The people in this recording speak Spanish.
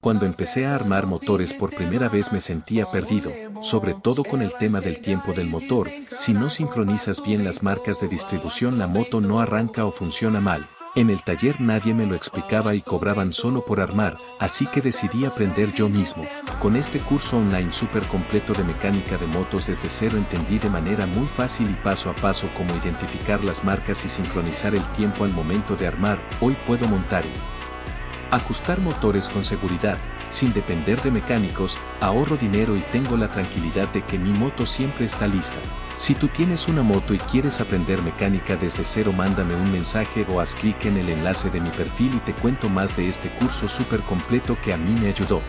Cuando empecé a armar motores por primera vez me sentía perdido, sobre todo con el tema del tiempo del motor. Si no sincronizas bien las marcas de distribución, la moto no arranca o funciona mal. En el taller nadie me lo explicaba y cobraban solo por armar, así que decidí aprender yo mismo. Con este curso online súper completo de mecánica de motos desde cero entendí de manera muy fácil y paso a paso cómo identificar las marcas y sincronizar el tiempo al momento de armar. Hoy puedo montar y ajustar motores con seguridad, sin depender de mecánicos, ahorro dinero y tengo la tranquilidad de que mi moto siempre está lista. Si tú tienes una moto y quieres aprender mecánica desde cero, mándame un mensaje o haz clic en el enlace de mi perfil y te cuento más de este curso súper completo que a mí me ayudó.